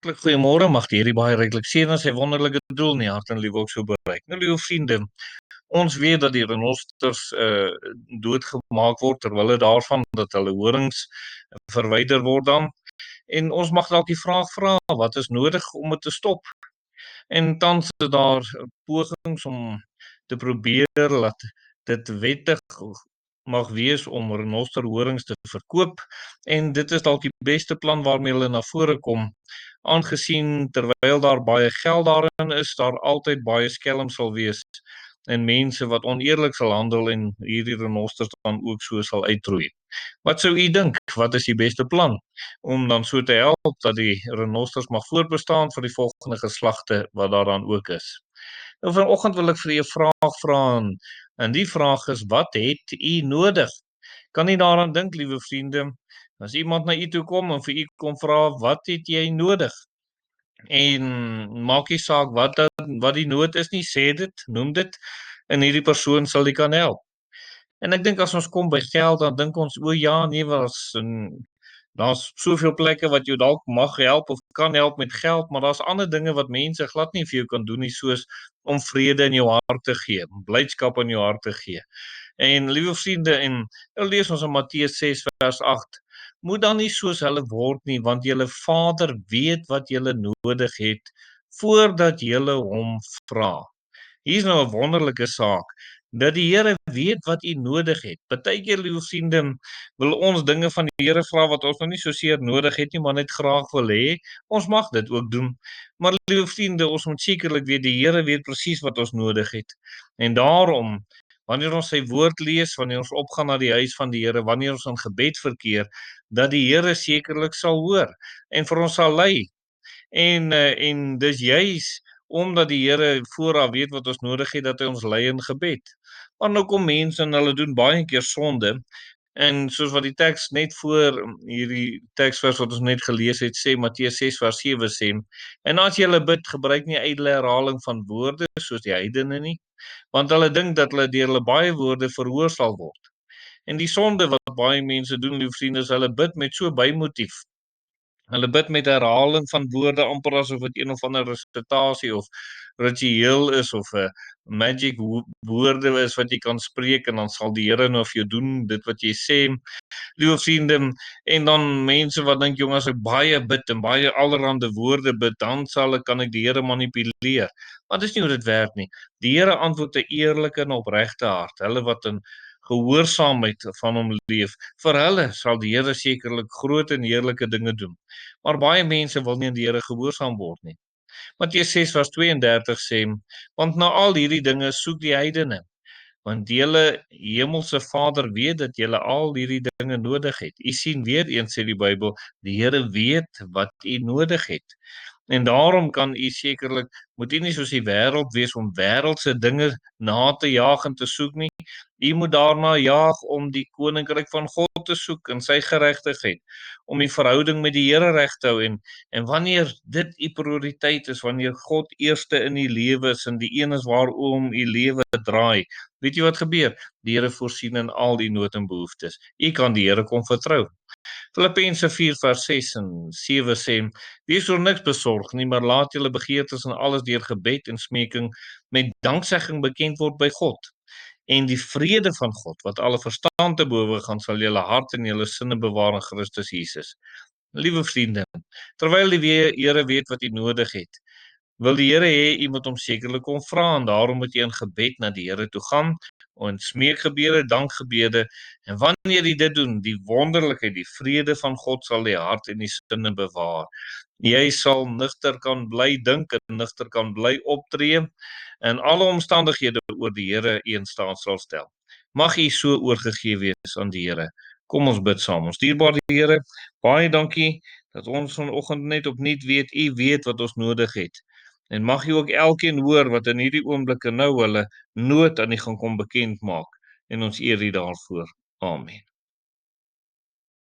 Goeiemôre, mag die hierdie baie ryklik seën en sy wonderlike doel in die hart en liewe ook so bereik. Nou liewe vriende, ons weet dat die renosters doodgemaak word ter wille daarvan dat hulle horings verwyder word dan. En ons mag dalk die vraag vra, wat is nodig om dit te stop? En tans is daar pogings om te probeer dat dit wettig mag wees om renosterhorings te verkoop en dit is dalk die beste plan waarmee hulle na vore kom, aangesien terwyl daar baie geld daarin is, daar altyd baie skelms sal wees en mense wat oneerlik sal handel en hierdie renosters dan ook so sal uitroei. Wat sou u dink? Wat is die beste plan om dan so te help dat die renosters mag voortbestaan vir die volgende geslagte wat daar dan ook is? Nou vanoggend wil ek vir u 'n vraag vra en die vraag is, wat het u nodig? Kan u daaraan dink, liewe vriende, as iemand na u toe kom en vir u kom vra, wat het jy nodig? En maak nie saak wat die nood is nie, sê dit, noem dit, en hierdie persoon sal u kan help. En ek dink as ons kom by geld, dan dink ons, o ja, nee, daar's soveel plekke wat jou dalk mag help of kan help met geld, maar daar's ander dinge wat mense glad nie vir jou kan doen nie, soos om vrede in jou hart te gee, blydskap in jou hart te gee. En liewe vriende, en nou lees ons in Matteus 6 vers 8, moet dan nie soos hulle word nie, want julle Vader weet wat julle nodig het, voordat julle hom vra. Hier is nou 'n wonderlike saak, dat die Here weet wat u nodig het. Partykeer, liewe vriende, wil ons dinge van die Here vra wat ons nog nie so seer nodig het nie, maar net graag wil hê. Ons mag dit ook doen. Maar liewe vriende, ons moet sekerlik weet die Here weet presies wat ons nodig het. En daarom, wanneer ons sy woord lees, wanneer ons opgaan na die huis van die Here, wanneer ons in gebed verkeer, dat die Here sekerlik sal hoor en vir ons sal lei. En dis juis omdat die Here vooraf weet wat ons nodig het, dat hy ons lei in gebed. Maar nou kom mense en hulle doen baie keer sonde, en soos wat die teks net voor hierdie teksvers wat ons net gelees het sê, Matteus 6 vers 7 sê, en as julle bid, gebruik nie ydelle herhaling van woorde soos die heidene nie, want hulle dink dat hulle deur hulle baie woorde verhoor sal word. En die sonde wat baie mense doen, lieve vriende, is hulle bid met so bymotief. Hulle bid met herhaling van woorde amper asof dit een of ander resitasie of ritueel is of 'n magic woorde is wat jy kan spreek en dan sal die Here nou vir jou doen dit wat jy sê. Liewe vriende, en dan mense wat dink, jong, as ek baie bid en baie allerhande woorde bid, dan kan ek die Here manipuleer. Maar dis nie hoe dit werk nie. Die Here antwoord 'n eerlike en opregte hart. Hulle wat in gehoorsaamheid van hom leef, vir hulle sal die Here sekerlik groot en heerlike dinge doen. Maar baie mense wil nie aan die Here gehoorsaam word nie. Matteus 6 vers 32 sê, want na al hierdie dinge soek die heidene, want julle hemelse Vader weet dat julle al hierdie dinge nodig het. U sien weer eens sê die Bybel, die Here weet wat u nodig het. En daarom kan u sekerlik, moet u nie soos die wêreld wees om wêreldse dinge na te jaag en te soek nie. U moet daarna jaag om die koninkryk van God te soek en sy geregtigheid, om die verhouding met die Here reg te hou en wanneer dit u prioriteit is, wanneer God eerste in u lewe is en die een is waaroor u lewe draai, weet jy wat gebeur? Die Here voorsien in al die nood en behoeftes. U kan die Here kom vertrou. Filippense 4 vers 6 en 7 sê, wees oor niks besorg nie, maar laat julle begeertes en alles deur gebed en smeking met danksegging bekend word by God. En die vrede van God, wat alle verstand te bowe gaan, sal julle hart en julle sinne bewaar in Christus Jesus. Liewe vriende, terwyl die Here weet wat u nodig het, wil die Here hê u moet hom sekerlik kom vra en daarom moet jy in gebed na die Here toe gaan en smeekgebede, dankgebede en wanneer jy dit doen, die wonderlikheid, die vrede van God sal die hart en die sinne bewaar. Jy sal nugter kan bly dink en nugter kan bly optree en alle omstandighede oor die Here een staat sal stel. Mag u so oorgegee wees aan die Here. Kom ons bid saam. Ons dierbare Here, baie dankie dat ons vanoggend net opnuut weet, u weet wat ons nodig het. En mag u ook elkeen hoor wat in hierdie oomblikke nou hulle nood aan u gaan kom bekend maak en ons eer u daarvoor. Amen.